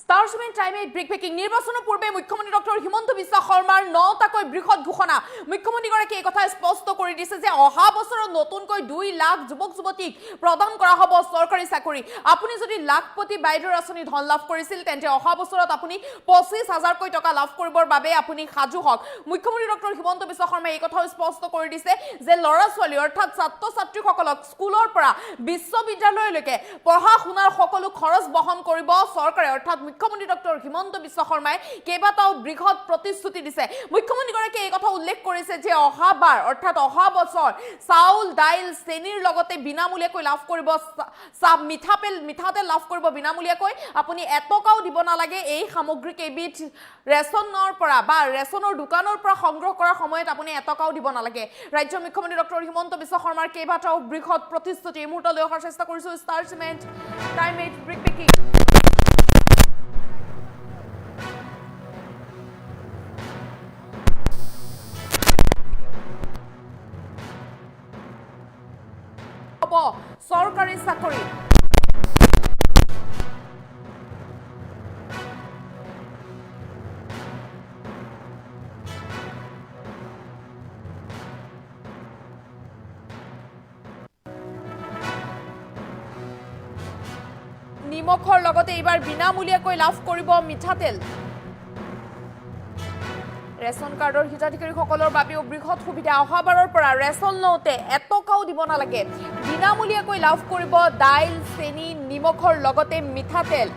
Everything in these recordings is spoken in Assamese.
Starshman time break breaking নিৰ্বাচনৰ পূৰ্বে মুখ্যমন্ত্ৰী ডক্টৰ হিমন্ত বিশ্ব শৰ্মাৰ 9টাকৈ বৃহৎ ঘোষণা মুখ্যমন্ত্ৰীগৰাকী এই কথা স্পষ্ট কৰি দিছে যে অহা বছৰত নতুনকৈ 2 লাখ যুৱক যুৱতীক প্ৰদান কৰা হ'ব চৰকাৰী চাকৰি আপুনি যদি লাখপতি বাইদেউৰ আঁচনি ধন লাভ কৰিছিল তেন্তে অহা বছৰত আপুনি 25000 কৈ টকা লাভ কৰিবৰ বাবে আপুনি সাজু হওক মুখ্যমন্ত্ৰী ডক্টৰ হিমন্ত বিশ্ব শৰ্মাই এই কথা স্পষ্ট কৰি দিছে যে লৰা ছোৱালী অৰ্থাৎ ছাত্ৰ ছাত্ৰীসকলক স্কুলৰ পৰা বিশ্ববিদ্যালয়লৈকে পঢ়া শুনাৰ সকলো খৰচ বহন কৰিব চৰকাৰে অৰ্থাৎ মুখ্যমন্ত্ৰী ডক্টৰ হিমন্ত বিশ্ব শৰ্মাই কেইবাটাও বৃহৎ প্ৰতিশ্ৰুতি দিছে মুখ্যমন্ত্ৰীগৰাকীয়ে এই কথা উল্লেখ কৰিছে যে অহাবাৰ অৰ্থাৎ অহা বছৰ চাউল দাইল চেনিৰ লগতে বিনামূলীয়াকৈ লাভ কৰিব মিঠাতেল লাভ কৰিব বিনামূলীয়াকৈ আপুনি এটকাও দিব নালাগে এই সামগ্ৰী কেইবিধ ৰেচনৰ পৰা বা ৰেচনৰ দোকানৰ পৰা সংগ্ৰহ কৰাৰ সময়ত আপুনি এটকাও দিব নালাগে ৰাজ্যৰ মুখ্যমন্ত্ৰী ডক্টৰ হিমন্ত বিশ্ব শৰ্মাৰ কেইবাটাও বৃহৎ প্ৰতিশ্ৰুতি এই মুহূৰ্তলৈ অহাৰ চেষ্টা কৰিছো star cement time eight break breaking সৰকাৰি চাকৰি নিমখৰ লগতে এইবাৰ বিনামূলীয়াকৈ লাভ কৰিব মিঠাতেল ৰেচন কাৰ্ডৰ হিতাধিকাৰীসকলৰ বাবেও বৃহৎ সুবিধা অহাবাৰৰ পৰা ৰেচন লওঁতে এটকাও দিব নালাগে বিনামূলীয়াকৈ লাভ কৰিব দাইল চেনি নিমখৰ লগতে মিঠাতেল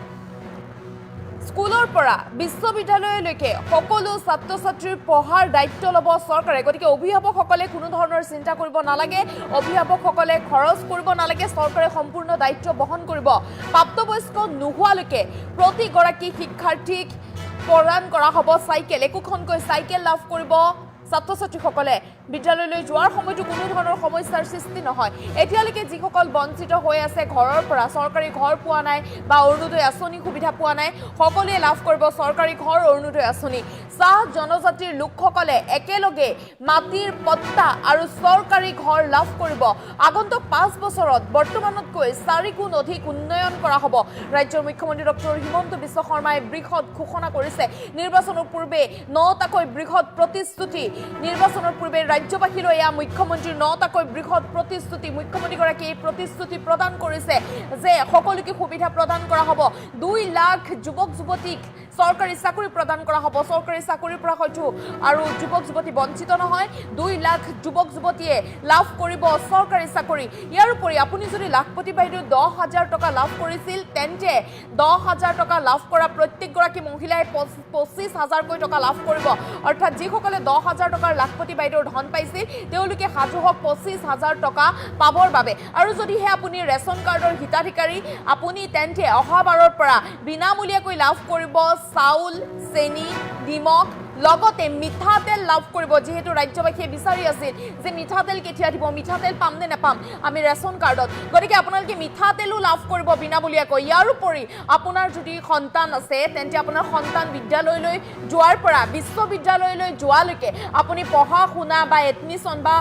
স্কুলৰ পৰা বিশ্ববিদ্যালয়লৈকে সকলো ছাত্ৰ ছাত্ৰীৰ পঢ়াৰ দায়িত্ব ল'ব চৰকাৰে গতিকে অভিভাৱকসকলে কোনো ধৰণৰ চিন্তা কৰিব নালাগে অভিভাৱকসকলে খৰচ কৰিব নালাগে চৰকাৰে সম্পূৰ্ণ দায়িত্ব বহন কৰিব প্ৰাপ্তবয়স্ক নোহোৱালৈকে প্ৰতিগৰাকী শিক্ষাৰ্থীক প্ৰদান কৰা হ'ব সাইকেল একোখনকৈ সাইকেল লাভ কৰিব ছাত্ৰ ছাত্ৰীসকলে বিদ্যালয়লৈ যোৱাৰ সময়তো কোনো ধৰণৰ সমস্যাৰ সৃষ্টি নহয় এতিয়ালৈকে যিসকল বঞ্চিত হৈ আছে ঘৰৰ পৰা চৰকাৰী ঘৰ পোৱা নাই বা অৰুণোদয় আঁচনি সুবিধা পোৱা নাই সকলোৱে লাভ কৰিব চৰকাৰী ঘৰ অৰুণোদয় আঁচনি চাহ জনজাতিৰ লোকসকলে একেলগে মাটিৰ পট্টা আৰু চৰকাৰী ঘৰ লাভ কৰিব আগন্তুক 5 বছৰত বৰ্তমানতকৈ 4 গুণ অধিক উন্নয়ন কৰা হ'ব ৰাজ্যৰ মুখ্যমন্ত্ৰী ডক্টৰ হিমন্ত বিশ্ব শৰ্মাই বৃহৎ ঘোষণা কৰিছে নিৰ্বাচনৰ পূৰ্বে 9টাকৈ বৃহৎ প্ৰতিশ্ৰুতি নিৰ্বাচনৰ পূৰ্বে ৰাজ্যবাসীলৈ এয়া মুখ্যমন্ত্ৰীৰ 9টাকৈ বৃহৎ প্ৰতিশ্ৰুতি মুখ্যমন্ত্ৰীগৰাকীয়ে এই প্ৰতিশ্ৰুতি প্ৰদান কৰিছে যে সকলোকে সুবিধা প্ৰদান কৰা হ'ব 2 লাখ যুৱক যুৱতীক চৰকাৰী চাকৰি প্ৰদান কৰা হ'ব চৰকাৰী চাকৰিৰ পৰা হয়তো আৰু যুৱক যুৱতী বঞ্চিত নহয় 2 লাখ যুৱক যুৱতীয়ে লাভ কৰিব চৰকাৰী চাকৰি ইয়াৰ উপৰি আপুনি যদি লাখপতি বাইদেউ 10000 টকা লাভ কৰিছিল তেন্তে 10000 টকা লাভ কৰা প্ৰত্যেকগৰাকী মহিলাই 25000 কৈ টকা লাভ কৰিব অৰ্থাৎ যিসকলে 10000 টকাৰ লাখপতি বাইদেউৰ ধন পাইছিল তেওঁলোকে সাজু হওক 25000 টকা পাবৰ বাবে আৰু যদিহে আপুনি ৰেচন কাৰ্ডৰ হিতাধিকাৰী আপুনি তেন্তে অহাবাৰৰ পৰা বিনামূলীয়াকৈ লাভ কৰিব চাউল চেনি নিমখ লগতে মিঠাতেল লাভ কৰিব যেহেতু ৰাজ্যবাসীয়ে বিচাৰি আছিল যে মিঠাতেল কেতিয়া দিব মিঠাতেল পাম নে নাপাম আমি ৰেচন কাৰ্ডত গতিকে আপোনালোকে মিঠাতেলো লাভ কৰিব বিনামূলীয়াকৈ ইয়াৰ উপৰি আপোনাৰ যদি সন্তান আছে তেন্তে আপোনাৰ সন্তান বিদ্যালয়লৈ যোৱাৰ পৰা বিশ্ববিদ্যালয়লৈ যোৱালৈকে আপুনি পঢ়া শুনা বা এডমিশন বা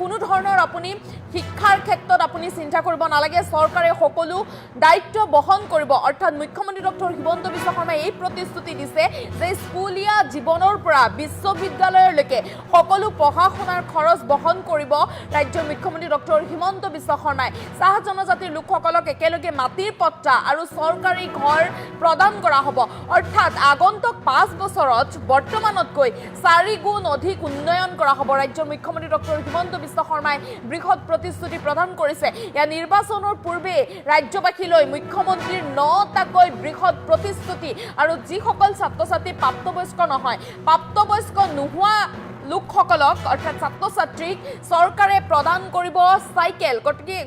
কোনো ধৰণৰ আপুনি শিক্ষাৰ ক্ষেত্ৰত আপুনি চিন্তা কৰিব নালাগে চৰকাৰে সকলো দায়িত্ব বহন কৰিব অৰ্থাৎ মুখ্যমন্ত্ৰী ডক্টৰ হিমন্ত বিশ্ব শৰ্মাই এই প্ৰতিশ্ৰুতি দিছে যে স্কুলীয়া জীৱনৰ পৰা বিশ্ববিদ্যালয়লৈকে সকলো পঢ়া শুনাৰ খৰচ বহন কৰিব ৰাজ্যৰ মুখ্যমন্ত্ৰী ডক্টৰ হিমন্ত বিশ্ব শৰ্মাই চাহ জনজাতিৰ লোকসকলক একেলগে মাটিৰ পট্টা আৰু চৰকাৰী ঘৰ প্ৰদান কৰা হ'ব অৰ্থাৎ আগন্তুক 5 বছৰত বৰ্তমানতকৈ 4 গুণ অধিক উন্নয়ন কৰা হ'ব ৰাজ্যৰ মুখ্যমন্ত্ৰী ডক্টৰ হিমন্ত বিশ্ব শৰ্মাই বৃহৎ প্ৰতিশ্ৰুতি প্ৰদান কৰিছে ইয়া নিৰ্বাচনৰ পূৰ্বে ৰাজ্যবাসীলৈ মুখ্যমন্ত্ৰীৰ 9টাকৈ বৃহৎ প্ৰতিশ্ৰুতি আৰু যিসকল ছাত্ৰ ছাত্ৰী প্ৰাপ্তবয়স্ক নহয় প্ৰাপ্তবয়স্ক নোহোৱা লোকসকলক অৰ্থাৎ ছাত্ৰ ছাত্ৰীক চৰকাৰে প্ৰদান কৰিব সাইকেল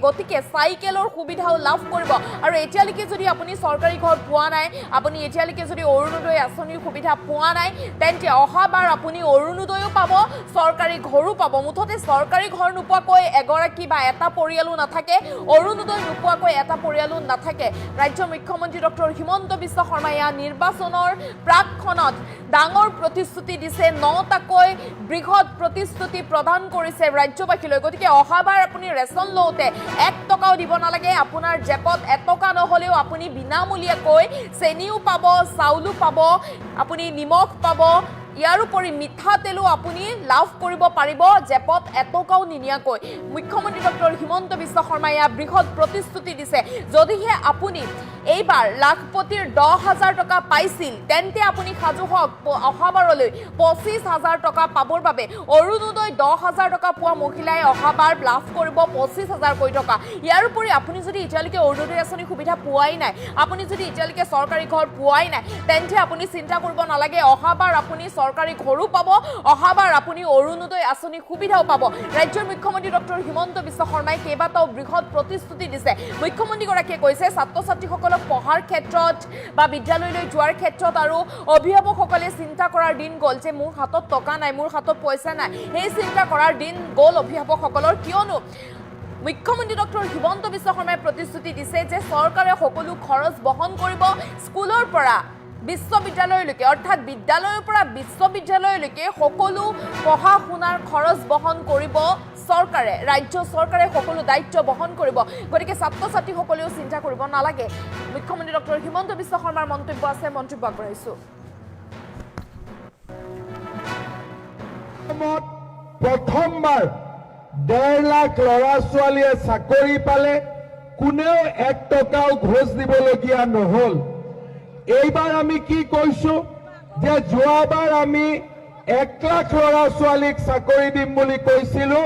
গতিকে সাইকেলৰ সুবিধাও লাভ কৰিব আৰু এতিয়ালৈকে যদি আপুনি চৰকাৰী ঘৰ পোৱা নাই আপুনি এতিয়ালৈকে যদি অৰুণোদয় আঁচনিৰ সুবিধা পোৱা নাই তেন্তে অহাবাৰ আপুনি অৰুণোদয়ও পাব চৰকাৰী ঘৰো পাব মুঠতে চৰকাৰী ঘৰ নোপোৱাকৈ এগৰাকী বা এটা পৰিয়ালো নাথাকে অৰুণোদয় নোপোৱাকৈ এটা পৰিয়ালো নাথাকে ৰাজ্যৰ মুখ্যমন্ত্ৰী ডক্টৰ হিমন্ত বিশ্ব শৰ্মাই নিৰ্বাচনৰ প্ৰাকখনত ডাঙৰ প্ৰতিশ্ৰুতি দিছে 9টাকৈ বৃহৎ প্ৰতিশ্ৰুতি প্ৰদান কৰিছে ৰাজ্যবাসীলৈ। গতিকে অহাবাৰ আপুনি ৰেচন লওঁতে 1 টকাও দিব নালাগে। আপোনাৰ জেপত 1 টকা নহ'লেও আপুনি বিনামূলীয়াকৈ চেনিও পাব, চাউলো পাব, আপুনি নিমখ পাব, ইয়াৰ উপৰি মিঠাতেলো আপুনি লাভ কৰিব পাৰিব জেপত 1 টকাও নিনিয়াকৈ। মুখ্যমন্ত্ৰী ডক্টৰ হিমন্ত বিশ্ব শৰ্মাই বৃহৎ প্ৰতিশ্ৰুতি দিছে। যদিহে আপুনি এইবাৰ লাখপতিৰ 10,000 টকা পাইছিল তেন্তে আপুনি সাজু হওক অহাবাৰলৈ 25,000 টকা পাবৰ বাবে। অৰুণোদয় 10,000 টকা পোৱা মহিলাই অহাবাৰ লাভ কৰিব 25,000 কৈ টকা। ইয়াৰ উপৰি আপুনি যদি এতিয়ালৈকে অৰুণোদয় আঁচনি সুবিধা পোৱাই নাই, আপুনি যদি এতিয়ালৈকে চৰকাৰী ঘৰ পোৱাই নাই, তেন্তে আপুনি চিন্তা কৰিব নালাগে। অহাবাৰ আপুনি চৰকাৰী ঘৰো পাব, অহাবাৰ আপুনি অৰুণোদয় আঁচনি সুবিধাও পাব। ৰাজ্যৰ মুখ্যমন্ত্ৰী ডক্টৰ হিমন্ত বিশ্ব শৰ্মাই কেইবাটাও বৃহৎ প্ৰতিশ্ৰুতি দিছে। মুখ্যমন্ত্ৰীগৰাকীয়ে কৈছে ছাত্ৰ ছাত্ৰীসকলক পঢ়াৰ ক্ষেত্ৰত বা বিদ্যালয়লৈ যোৱাৰ ক্ষেত্ৰত আৰু অভিভাৱকসকলে চিন্তা কৰাৰ দিন গ'ল যে মোৰ হাতত টকা নাই, মোৰ হাতত পইচা নাই। সেই চিন্তা কৰাৰ দিন গ'ল অভিভাৱকসকলৰ। কিয়নো মুখ্যমন্ত্ৰী ডক্টৰ হিমন্ত বিশ্ব শৰ্মাই প্ৰতিশ্ৰুতি দিছে যে চৰকাৰে সকলো খৰচ বহন কৰিব। স্কুলৰ পৰা বিশ্ববিদ্যালয়লৈকে অৰ্থাৎ বিদ্যালয়ৰ পৰা বিশ্ববিদ্যালয়লৈকে সকলো পঢ়া শুনাৰ খৰচ বহন কৰিব চৰকাৰে। ৰাজ্য চৰকাৰে সকলো দায়িত্ব বহন কৰিব। গতিকে ছাত্ৰ ছাত্ৰীসকলেও চিন্তা কৰিব নালাগে। মুখ্যমন্ত্ৰী ডক্টৰ হিমন্ত বিশ্ব শৰ্মাৰ মন্তব্য আছে, মন্তব্য আগবঢ়াইছোঁ। প্ৰথমবাৰ 1.5 লাখ ল'ৰা ছোৱালীয়ে চাকৰি পালে, কোনেও 1 টকাও ঘোষ দিবলগীয়া নহ'ল। এইবাৰ আমি কি কৈছো যে যোৱাবাৰ আমি 1 লাখ ল'ৰা ছোৱালীক চাকৰি দিম বুলি কৈছিলো।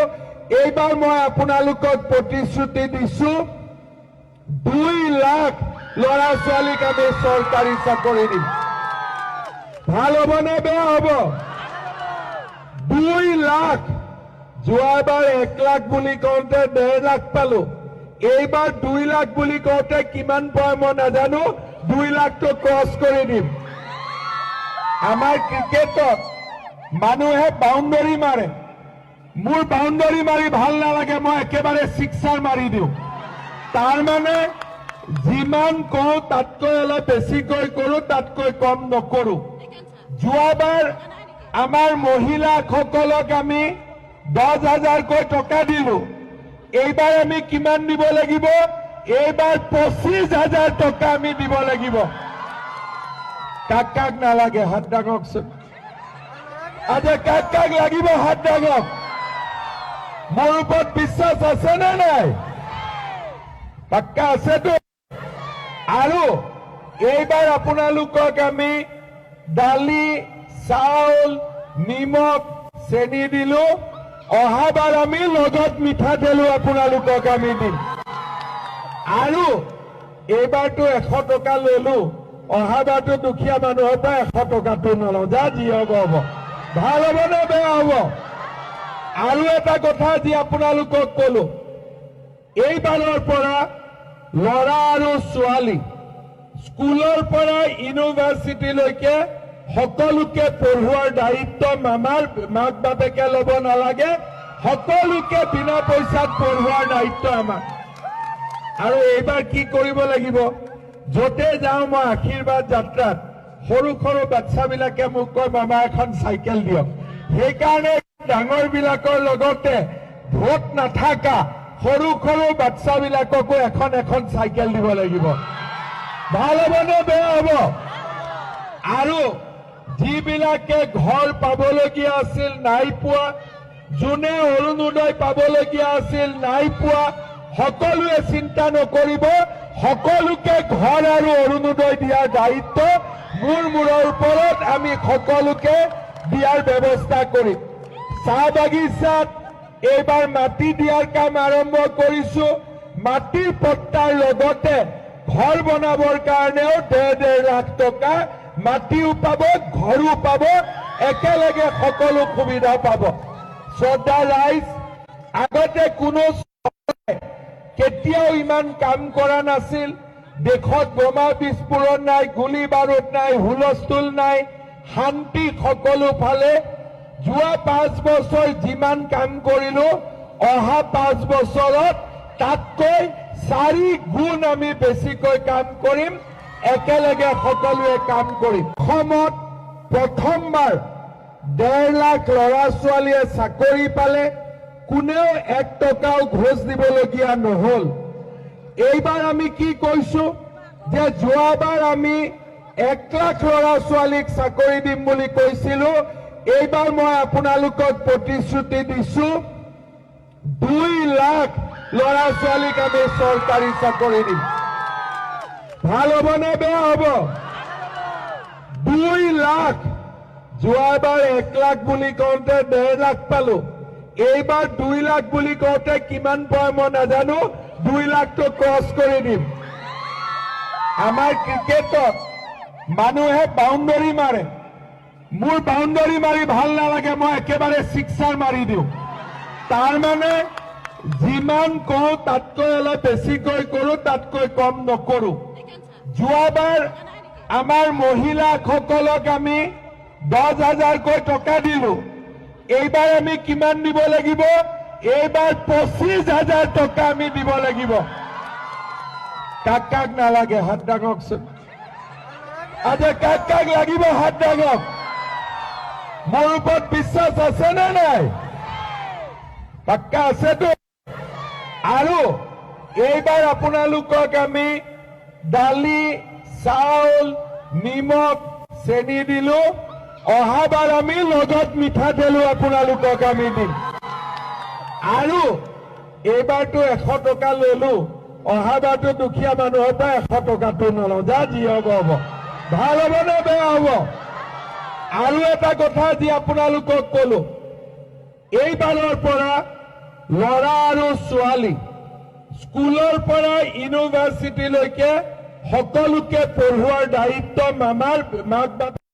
এইবাৰ মই আপোনালোকক প্ৰতিশ্ৰুতি দিছো 2 লাখ ল'ৰা ছোৱালীক আমি চৰকাৰী চাকৰি দিম। ভাল হ'বনে বেয়া হ'ব? 2 লাখ। যোৱাবাৰ 1 লাখ বুলি কওঁতে 1.5 লাখ পালো। এইবাৰ 2 লাখ বুলি কওঁতে কিমান পায় মই নাজানো, 2 লাখটো ক্ৰছ কৰি দিম। আমাৰ ক্ৰিকেটত মানুহে বাউণ্ডাৰী মাৰে, মোৰ বাউণ্ডাৰী মাৰি ভাল নালাগে, মই একেবাৰে ছিক্সাৰ মাৰি দিওঁ। তাৰমানে যিমান কওঁ তাতকৈ অলপ বেছিকৈ কৰোঁ, তাতকৈ কম নকৰোঁ। যোৱাবাৰ আমাৰ মহিলাসকলক আমি 10,000কৈ টকা দিলোঁ। এইবাৰ আমি কিমান দিব লাগিব? এইবাৰ 25,000 টকা আমি দিব লাগিব। কাক কাক নালাগে হাত দাঙকচোন। আজি কাক কাক লাগিব হাত দাঙক। মোৰ ওপৰত বিশ্বাস আছে নে নাই? পাক্কা আছেতো? আৰু এইবাৰ আপোনালোকক আমি দালি, চাউল, নিমখ, চেনি দিলো। অহাবাৰ আমি লগত মিঠাতেলো আপোনালোকক আমি দিম। আৰু এইবাৰতো 100 টকা ললো, অহাবাৰতো দুখীয়া মানুহৰ পৰা 100 টকাটো নলওঁ। যা যি হ'ব হ'ব। ভাল হ'ব নে বেয়া হ'ব? আৰু এটা কথা যি আপোনালোকক কলো, এইবাৰৰ পৰা ল'ৰা আৰু ছোৱালী স্কুলৰ পৰা ইউনিভাৰ্চিটিলৈকে সকলোকে পঢ়োৱাৰ দায়িত্ব আমাৰ মাক বাপেকে ল'ব নালাগে। সকলোকে বিনা পইচাত পঢ়োৱাৰ দায়িত্ব আমাৰ। আৰু এইবাৰ কি কৰিব লাগিব? য'তে যাওঁ মই আশীৰ্বাদ যাত্ৰাত সৰু সৰু বাচ্চাবিলাকে মোক কয় মামা এখন চাইকেল দিয়ক। সেইকাৰণে ডাঙৰ বিলাকৰ লগতে ভোট নাথাকা সৰু সৰু বাচ্চাবিলাককো এখন এখন চাইকেল দিব লাগিব। ভাল হ'ব নে বেয়া হ'ব? আৰু যিবিলাকে ঘৰ পাবলগীয়া আছিল নাই পোৱা, যোনে অৰুণোদয় পাবলগীয়া আছিল নাই পোৱা, সকলোৱে চিন্তা নকৰিব। সকলোকে ঘৰ আৰু অৰুণোদয় দিয়াৰ দায়িত্ব মূৰৰ ওপৰত আমি সকলোকে দিয়াৰ ব্যৱস্থা কৰিম। চাহ বাগিচাত এইবাৰ মাটি দিয়াৰ কাম আৰম্ভ কৰিছো। মাটিৰ পট্টাৰ লগতে ঘৰ বনাবৰ কাৰণেও 1.5 লাখ টকা মাটিও পাব, ঘৰো পাব, একেলগে সকলো সুবিধা পাব। শ্ৰদ্ধা ৰাইজ, আগতে কোনো কেতিয়াও ইমান কাম কৰা নাছিল। দেশত বোমা বিস্ফোৰণ নাই, গুলী বাৰুদ নাই, হুলস্থুল নাই, শান্তি সকলো ফালে। যোৱা 5 বছৰ যিমান কাম কৰিলো, অহা 5 বছৰত তাতকৈ 4 গুণ আমি বেছিকৈ কাম কৰিম। একেলগে সকলোৱে কাম কৰিম। অসমত প্ৰথমবাৰ 1.5 লাখ ল'ৰা ছোৱালীয়ে চাকৰি পালে, কোনেও 1 টকাও ঘোষ দিবলগীয়া নহল। এইবাৰ আমি কি কৈছো যে যোৱাবাৰ আমি 1 লাখ ল'ৰা ছোৱালীক চাকৰি দিম বুলি কৈছিলো, এইবাৰ মই আপোনালোকক প্ৰতিশ্ৰুতি দিছো 2 লাখ ল'ৰা ছোৱালীক আমি চৰকাৰী চাকৰি দিম। ভাল হ'ব নে বেয়া হ'ব? 2 লাখ। যোৱাবাৰ 1 লাখ বুলি কওঁতে 1.5 লাখ পালো, এইবাৰ 2 লাখ বুলি কওঁতে কিমান পায় মই নাজানো, 2 লাখটো ক্ৰছ কৰি দিম। আমাৰ ক্ৰিকেটত মানুহে বাউণ্ডাৰী মাৰে, মোৰ বাউণ্ডাৰী মাৰি ভাল নালাগে, মই একেবাৰে ছিক্সাৰ মাৰি দিওঁ। তাৰমানে যিমান কওঁ তাতকৈ অলপ বেছিকৈ কৰো, তাতকৈ কম নকৰো। যোৱাবাৰ আমাৰ মহিলাসকলক আমি 10,000কৈ টকা দিলো, এইবাৰ আমি কিমান দিব লাগিব? এইবাৰ 25,000 টকা আমি দিব লাগিব। কাক কাক নালাগে হাত দাঙকচোন। আজি কাক কাক লাগিব হাত দাঙক। মোৰ ওপৰত বিশ্বাস আছে নে নাই? পাক্কা আছেতো? আৰু এইবাৰ আপোনালোকক আমি দালি, চাউল, নিমখ, চেনি দিলো, অহাবাৰ আমি লগত মিঠাতেলো আপোনালোকক আমি দিম। আৰু এইবাৰতো 100 টকা ললো, অহাবাৰতো দুখীয়া মানুহৰ পৰা 100 টকাটো নলওঁ। যা যি হ'ব হ'ব। ভাল হ'ব নে বেয়া হ'ব? আৰু এটা কথা আজি আপোনালোকক কলো, এইবাৰৰ পৰা ল'ৰা আৰু ছোৱালী স্কুলৰ পৰা ইউনিভাৰ্চিটিলৈকে সকলোকে পঢ়োৱাৰ দায়িত্ব মাক বাপেক